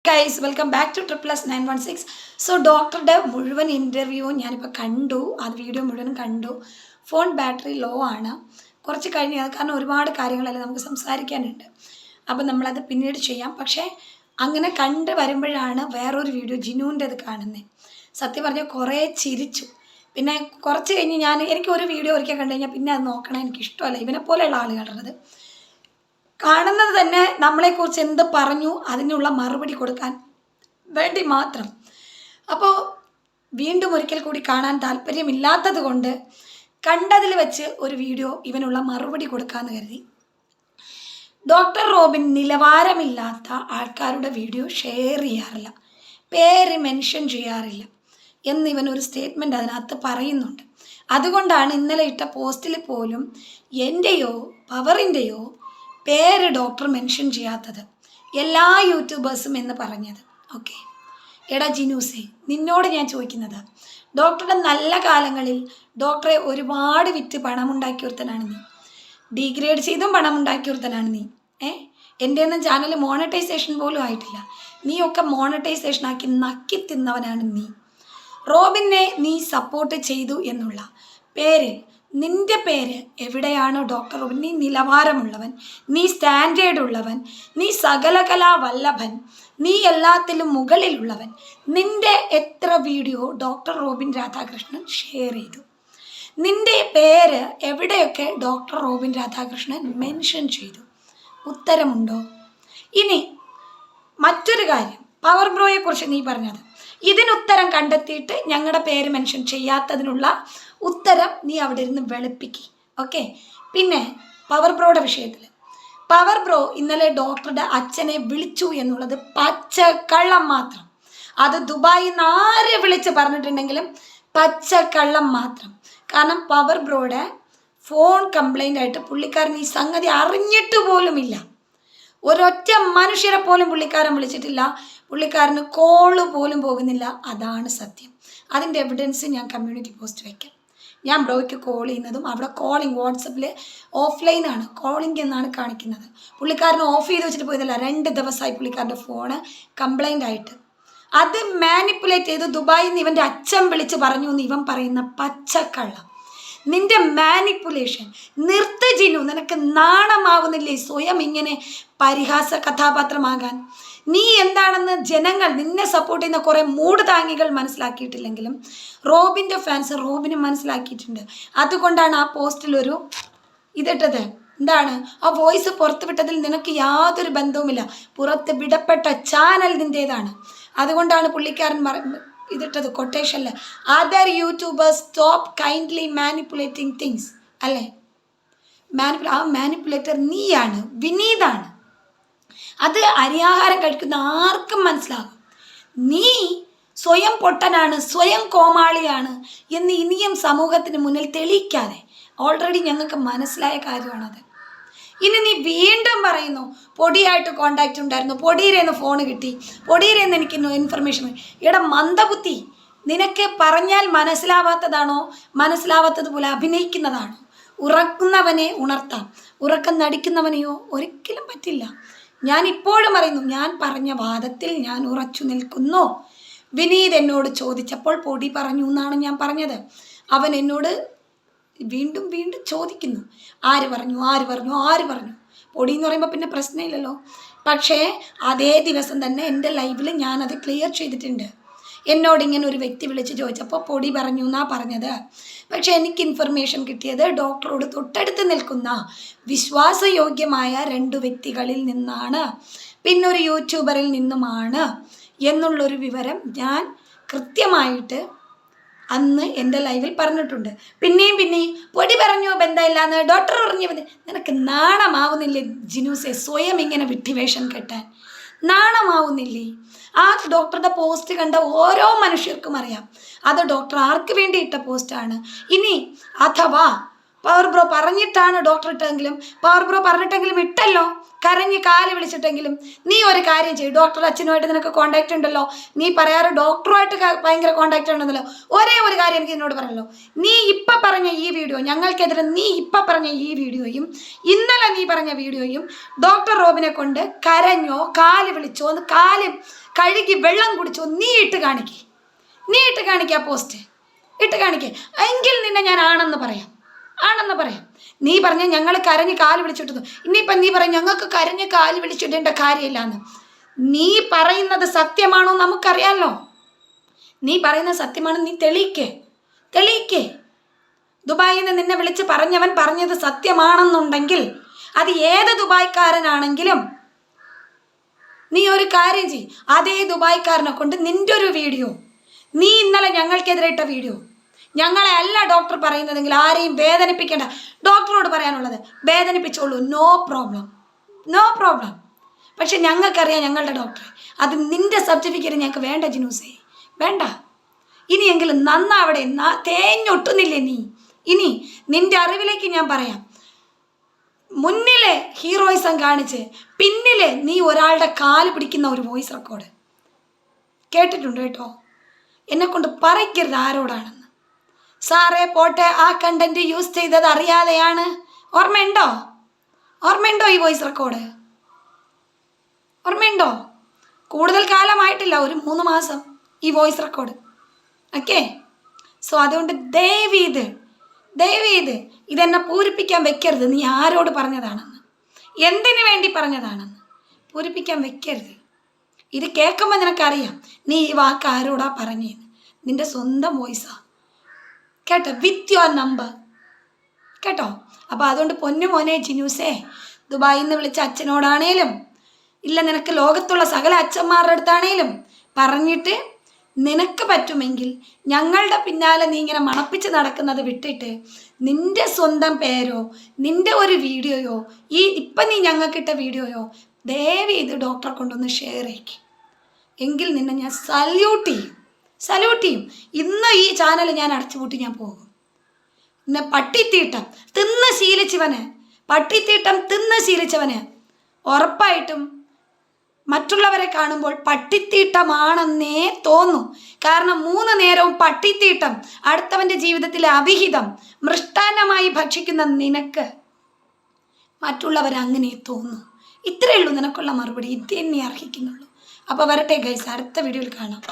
Guys welcome back to +916. So ഡോക്ടറുടെ മുഴുവൻ interview ഞാനിപ്പോൾ കണ്ടു. അത് വീഡിയോ മുഴുവൻ കണ്ടു. ഫോൺ ബാറ്ററി ലോ ആണ്. കുറച്ച് കഴിഞ്ഞത് കാരണം ഒരുപാട് കാര്യങ്ങളെല്ലാം നമുക്ക് സംസാരിക്കാനുണ്ട്. അപ്പം നമ്മളത് പിന്നീട് ചെയ്യാം. പക്ഷേ അങ്ങനെ കണ്ട് വരുമ്പോഴാണ് വേറൊരു വീഡിയോ ജിനുവിൻ്റെത് കാണുന്നത്. സത്യം പറഞ്ഞാൽ കുറേ ചിരിച്ചു. പിന്നെ കുറച്ച് കഴിഞ്ഞ് എനിക്ക് ഒരു വീഡിയോ ഒരിക്കൽ കണ്ടു കഴിഞ്ഞാൽ പിന്നെ അത് നോക്കണം എനിക്കിഷ്ടമല്ല. ഇവനെ പോലെയുള്ള ആളുകളുള്ളത് കാണുന്നത് തന്നെ നമ്മളെക്കുറിച്ച് എന്ത് പറഞ്ഞു അതിനുള്ള മറുപടി കൊടുക്കാൻ വേണ്ടി മാത്രം. അപ്പോൾ വീണ്ടും ഒരിക്കൽ കൂടി കാണാൻ താല്പര്യമില്ലാത്തത് കൊണ്ട് കണ്ടതിൽ വെച്ച് ഒരു വീഡിയോ ഇവനുള്ള മറുപടി കൊടുക്കാമെന്ന് കരുതി. ഡോക്ടർ റോബിൻ നിലവാരമില്ലാത്ത ആൾക്കാരുടെ വീഡിയോ ഷെയർ ചെയ്യാറില്ല, പേര് മെൻഷൻ ചെയ്യാറില്ല എന്നിവനൊരു സ്റ്റേറ്റ്മെൻറ്റ് അതിനകത്ത് പറയുന്നുണ്ട്. അതുകൊണ്ടാണ് ഇന്നലെ ഇട്ട പോസ്റ്റിൽ പോലും എൻ്റെയോ പവറിൻ്റെയോ പേര് ഡോക്ടർ മെൻഷൻ ചെയ്യാത്തത്, എല്ലാ യൂട്യൂബേഴ്സും എന്ന് പറഞ്ഞത്. ഓക്കെ, എടാ ജിനൂസേ, നിന്നോട് ഞാൻ ചോദിക്കുന്നത്, ഡോക്ടറുടെ നല്ല കാലങ്ങളിൽ ഡോക്ടറെ ഒരുപാട് വിറ്റ് പണമുണ്ടാക്കിയൊരുത്തനാണ് നീ. ഡീഗ്രേഡ് ചെയ്തും പണമുണ്ടാക്കിയൊരുത്തനാണ് നീ. എൻ്റെ ഒന്നും ചാനൽ മോണറ്റൈസേഷൻ പോലും ആയിട്ടില്ല. നീയൊക്കെ മോണറ്റൈസേഷൻ ആക്കി നക്കി തിന്നവനാണ് നീ. റോബിനെ നീ സപ്പോർട്ട് ചെയ്തു എന്നുള്ള പേരിൽ നിൻ്റെ പേര് എവിടെയാണോ ഡോക്ടർ റോബിൻ? നീ നിലവാരമുള്ളവൻ, നീ സ്റ്റാൻഡേർഡ് ഉള്ളവൻ, നീ സകലകലാ വല്ലഭൻ, നീ എല്ലാത്തിലും മുകളിലുള്ളവൻ. നിൻ്റെ എത്ര video doctor Robin Radhakrishnan share ചെയ്തു? നിൻ്റെ പേര് എവിടെയൊക്കെ ഡോക്ടർ റോബിൻ രാധാകൃഷ്ണൻ മെൻഷൻ ചെയ്തു? ഉത്തരമുണ്ടോ? ഇനി മറ്റൊരു കാര്യം, പവർ ബ്രോയെക്കുറിച്ച് നീ പറഞ്ഞത്, ഇതിനുത്തരം കണ്ടെത്തിയിട്ട് ഞങ്ങളുടെ പേര് മെൻഷൻ ചെയ്യാത്തതിനുള്ള ഉത്തരം നീ അവിടെ ഇരുന്ന് വെളുപ്പിക്കി. ഓക്കെ, പിന്നെ പവർ ബ്രോയുടെ വിഷയത്തിൽ, പവർ ബ്രോ ഇന്നലെ ഡോക്ടറുടെ അച്ഛനെ വിളിച്ചു എന്നുള്ളത് പച്ചക്കള്ളം മാത്രം. അത് ദുബായിൽ നിന്ന് ആര് വിളിച്ച് പറഞ്ഞിട്ടുണ്ടെങ്കിലും പച്ചക്കള്ളം മാത്രം. കാരണം പവർ ബ്രോയുടെ ഫോൺ കംപ്ലൈൻ്റ് ആയിട്ട് പുള്ളിക്കാരൻ ഈ സംഗതി അറിഞ്ഞിട്ട് പോലുമില്ല. ഒരൊറ്റ മനുഷ്യരെ പോലും പുള്ളിക്കാരൻ വിളിച്ചിട്ടില്ല. പുള്ളിക്കാരന് കോള് പോലും പോകുന്നില്ല. അതാണ് സത്യം. അതിൻ്റെ എവിഡൻസ് ഞാൻ കമ്മ്യൂണിറ്റി പോസ്റ്റ് വയ്ക്കാം. ഞാൻ ബ്രോയ്ക്ക് കോൾ ചെയ്യുന്നതും അവിടെ കോളിംഗ് വാട്സപ്പിൽ ഓഫ്ലൈനാണ്, കോളിംഗ് എന്നാണ് കാണിക്കുന്നത്. പുള്ളിക്കാരന് ഓഫ് ചെയ്ത് വെച്ചിട്ട് പോയതല്ല, 2 ദിവസമായി പുള്ളിക്കാരൻ്റെ ഫോണ് കംപ്ലൈൻ്റ് ആയിട്ട്. അത് മാനിപ്പുലേറ്റ് ചെയ്ത് ദുബായിൽ നിന്ന് ഇവൻ്റെ അച്ഛൻ വിളിച്ച് പറഞ്ഞു എന്ന് ഇവൻ പറയുന്ന പച്ചക്കള്ളം. നിന്റെ മാനിപ്പുലേഷൻ നിർത്ത് ജിനു. നിനക്ക് നാണമാവുന്നില്ലേ സ്വയം ഇങ്ങനെ പരിഹാസ കഥാപാത്രമാകാൻ? നീ എന്താണെന്ന് ജനങ്ങൾ, നിന്നെ സപ്പോർട്ട് ചെയ്യുന്ന കുറേ മൂട് താങ്ങികൾ മനസ്സിലാക്കിയിട്ടില്ലെങ്കിലും റോബിൻ്റെ ഫാൻസ് റോബിനും മനസ്സിലാക്കിയിട്ടുണ്ട്. അതുകൊണ്ടാണ് ആ പോസ്റ്റിലൊരു ഇതിട്ടത്. എന്താണ് ആ വോയിസ് പുറത്ത് വിട്ടതിൽ നിനക്ക് യാതൊരു ബന്ധവുമില്ല. പുറത്ത് വിടപ്പെട്ട ചാനൽ നിൻ്റേതാണ്. അതുകൊണ്ടാണ് പുള്ളിക്കാരൻ ഇതിട്ടത് കൊട്ടേഷനിൽ, other YouTubers stop kindly manipulating things. അല്ലേ? ആ മാനിപ്പുലേറ്റർ നീയാണ്, വിനീതാണ്. അത് അരിയാഹാരം കഴിക്കുന്ന ആർക്കും മനസ്സിലാകും. നീ സ്വയം പൊട്ടനാണ്, സ്വയം കോമാളിയാണ് എന്ന് ഇനിയും സമൂഹത്തിന് മുന്നിൽ തെളിയിക്കാതെ ഓൾറെഡി ഞങ്ങൾക്ക് മനസ്സിലായ കാര്യമാണത്. ഇനി നീ വീണ്ടും പറയുന്നു പൊടിയായിട്ട് കോണ്ടാക്റ്റ് ഉണ്ടായിരുന്നു, പൊടിയിരേന്ന് ഫോൺ കിട്ടി, പൊടിയിരേന്ന് എനിക്ക് ഇൻഫർമേഷൻ. എടാ മന്ദബുദ്ധി, നിനക്ക് പറഞ്ഞാൽ മനസ്സിലാവാത്തതാണോ, മനസ്സിലാവാത്തതുപോലെ അഭിനയിക്കുന്നതാണോ? ഉറക്കുന്നവനെ ഉണർത്താം, ഉറക്കം നടിക്കുന്നവനെയോ ഒരിക്കലും പറ്റില്ല. ഞാൻ ഇപ്പോഴും പറയുന്നു, ഞാൻ പറഞ്ഞ വാദത്തിൽ ഞാൻ ഉറച്ചു നിൽക്കുന്നു. വിനീത് എന്നോട് ചോദിച്ചപ്പോൾ പൊടി പറഞ്ഞു എന്നാണ് ഞാൻ പറഞ്ഞത്. അവൻ എന്നോട് വീണ്ടും വീണ്ടും ചോദിക്കുന്നു, ആര് പറഞ്ഞു? പൊടി എന്ന് പറയുമ്പോൾ പിന്നെ പ്രശ്നമില്ലല്ലോ. പക്ഷേ അതേ ദിവസം തന്നെ എൻ്റെ ലൈവിൽ ഞാനത് ക്ലിയർ ചെയ്തിട്ടുണ്ട്. എന്നോട് ഇങ്ങനെ ഒരു വ്യക്തി വിളിച്ച് ചോദിച്ചപ്പോൾ പൊടി പറഞ്ഞു എന്നാണ് പറഞ്ഞത്. പക്ഷേ എനിക്ക് ഇൻഫർമേഷൻ കിട്ടിയത് ഡോക്ടറോട് തൊട്ടടുത്ത് നിൽക്കുന്ന വിശ്വാസയോഗ്യമായ 2 വ്യക്തികളിൽ നിന്നാണ്, പിന്നൊരു യൂട്യൂബറിൽ നിന്നുമാണ് എന്നുള്ളൊരു വിവരം ഞാൻ കൃത്യമായിട്ട് അന്ന് എൻ്റെ ലൈവിൽ പറഞ്ഞിട്ടുണ്ട്. പിന്നെയും പൊടി പറഞ്ഞു ബന്ധമില്ലാന്ന് ഡോക്ടർ പറഞ്ഞു. നിനക്ക് നാണമാവുന്നില്ലേ ജിനൂസെ സ്വയം ഇങ്ങനെ വിഡ്ഢിവേഷം കെട്ടാൻ? നാണമാവുന്നില്ലേ? ആ ഡോക്ടറുടെ പോസ്റ്റ് കണ്ട ഓരോ മനുഷ്യർക്കും അറിയാം അത് ഡോക്ടർ ആർക്ക് വേണ്ടി ഇട്ട പോസ്റ്റാണ്. ഇനി അഥവാ പവർ ബ്രോ പറഞ്ഞിട്ടാണ് ഡോക്ടർ ഇട്ടെങ്കിലും, പവർ ബ്രോ പറഞ്ഞിട്ടെങ്കിലും ഇട്ടല്ലോ, കരഞ്ഞ് കാല് വിളിച്ചിട്ടെങ്കിലും. നീ ഒരു കാര്യം ചെയ്യും, ഡോക്ടർ അച്ഛനുമായിട്ട് നിനക്ക് കോൺടാക്റ്റ് ഉണ്ടല്ലോ, നീ പറയാറ് ഡോക്ടറുമായിട്ട് ഭയങ്കര കോൺടാക്റ്റ് ഉണ്ടെന്നല്ലോ. ഒരേ ഒരു കാര്യം എനിക്ക് എന്നോട് പറയല്ലോ, നീ ഇപ്പം പറഞ്ഞ ഈ വീഡിയോ, ഞങ്ങൾക്കെതിരെ നീ ഇപ്പം പറഞ്ഞ ഈ വീഡിയോയും ഇന്നലെ നീ പറഞ്ഞ വീഡിയോയും ഡോക്ടർ റോബിനെ കൊണ്ട് കരഞ്ഞോ കാല് വിളിച്ചോ കാല് കഴുകി വെള്ളം കുടിച്ചോ നീ ഇട്ട് കാണിക്കേ, നീ ഇട്ട് കാണിക്കുക, പോസ്റ്റ് ഇട്ട് കാണിക്കേ. എങ്കിൽ നിന്നെ ഞാൻ ആണെന്ന് പറയാം. നീ പറഞ്ഞ ഞങ്ങൾ കരഞ്ഞ് കാല് വിളിച്ചിട്ടു, ഇനിയിപ്പം നീ പറയും ഞങ്ങൾക്ക് കരഞ്ഞ് കാല് വിളിച്ചിടേണ്ട കാര്യമില്ലാന്ന്. നീ പറയുന്നത് സത്യമാണോ നമുക്കറിയാമല്ലോ. നീ പറയുന്നത് സത്യമാണ്, നീ തെളിയിക്കേ. ദുബായിൽ നിന്ന് നിന്നെ വിളിച്ച് പറഞ്ഞവൻ പറഞ്ഞത് സത്യമാണെന്നുണ്ടെങ്കിൽ അത് ഏത് ദുബായ്ക്കാരനാണെങ്കിലും നീ ഒരു കാര്യം ചെയ്യ്, അതേ ദുബായ്ക്കാരനെ കൊണ്ട് നിൻ്റെ ഒരു വീഡിയോ, നീ ഇന്നലെ ഞങ്ങൾക്കെതിരെ ഇട്ട വീഡിയോ, ഞങ്ങളെ അല്ല ഡോക്ടർ പറയുന്നതെങ്കിൽ ആരെയും വേദനിപ്പിക്കേണ്ട, ഡോക്ടറോട് പറയാനുള്ളത് വേദനിപ്പിച്ചോളൂ, നോ പ്രോബ്ലം. പക്ഷെ ഞങ്ങൾക്കറിയാം ഞങ്ങളുടെ ഡോക്ടറെ, അത് നിൻ്റെ സർട്ടിഫിക്കറ്റ് ഞങ്ങൾക്ക് വേണ്ട ജിനൂസേ, വേണ്ട. ഇനിയെങ്കിലും നന്നാവിടെ, തേഞ്ഞൊട്ടുന്നില്ലേ നീ. ഇനി നിൻ്റെ അറിവിലേക്ക് ഞാൻ പറയാം, മുന്നിലെ ഹീറോയിസം കാണിച്ച് പിന്നിലെ നീ ഒരാളുടെ കാല് പിടിക്കുന്ന ഒരു വോയിസ് റെക്കോർഡ് കേട്ടിട്ടുണ്ട് കേട്ടോ. എന്നെക്കൊണ്ട് പറയിക്കരുത് ആരോടാണെന്ന്. സാറേ പോട്ടെ, ആ കണ്ടന്റ് യൂസ് ചെയ്തത് അറിയാതെയാണ്. ഓർമ്മയുണ്ടോ ഈ വോയിസ് റെക്കോർഡ്? ഓർമ്മയുണ്ടോ? കൂടുതൽ കാലമായിട്ടില്ല, ഒരു 3 മാസം ഈ വോയിസ് റെക്കോർഡ്. ഓക്കെ, സോ അതുകൊണ്ട് ദയവീത് ഇതെന്നെ പൂരിപ്പിക്കാൻ വെക്കരുത്. നീ ആരോട് പറഞ്ഞതാണെന്ന്, എന്തിനു വേണ്ടി പറഞ്ഞതാണെന്ന് പൂരിപ്പിക്കാൻ വെക്കരുത്. ഇത് കേൾക്കുമ്പോൾ നിനക്കറിയാം നീ ഈ വാക്ക് ആരോടാ പറഞ്ഞേന്ന്. നിൻ്റെ സ്വന്തം വോയിസാ കേട്ടോ, വിത്ത് യുവർ നമ്പർ കേട്ടോ. അപ്പോൾ അതുകൊണ്ട് പൊന്നു മോനെ ജിനൂസേ, ദുബായിൽ നിന്ന് വിളിച്ച അച്ഛനോടാണേലും ഇല്ല നിനക്ക് ലോകത്തുള്ള സകല അച്ഛന്മാരുടെ അടുത്താണേലും പറഞ്ഞിട്ട് നിനക്ക് പറ്റുമെങ്കിൽ ഞങ്ങളുടെ പിന്നാലെ നീ ഇങ്ങനെ മണപ്പിച്ച് നടക്കുന്നത് വിട്ടിട്ട് നിൻ്റെ സ്വന്തം പേരോ നിൻ്റെ ഒരു വീഡിയോയോ ഇപ്പം നീ ഞങ്ങൾക്കിട്ട വീഡിയോയോ ദയവ് ഇത് ഡോക്ടറെ കൊണ്ടൊന്ന് ഷെയർ ചെയ്യിക്കും. എങ്കിൽ നിന്നെ ഞാൻ സല്യൂട്ട് ചെയ്യും. ഇന്ന് ഈ ചാനൽ ഞാൻ അടച്ചുപൂട്ടി ഞാൻ പോകും. പിന്നെ പട്ടിത്തീട്ടം തിന്ന് ശീലിച്ചവന് ഉറപ്പായിട്ടും മറ്റുള്ളവരെ കാണുമ്പോൾ പട്ടിത്തീട്ടമാണെന്നേ തോന്നും. കാരണം 3 നേരവും പട്ടിത്തീട്ടം, അടുത്തവൻ്റെ ജീവിതത്തിലെ അവിഹിതം മൃഷ്ടാന്നമായി ഭക്ഷിക്കുന്ന നിനക്ക് മറ്റുള്ളവരങ്ങനെ തോന്നും. ഇത്രയേ ഉള്ളൂ നിനക്കുള്ള മറുപടി, ഇത് തന്നെ അർഹിക്കുന്നുള്ളൂ. അപ്പോൾ വരട്ടെ ഗൈസ്, അടുത്ത വീഡിയോയിൽ കാണാം.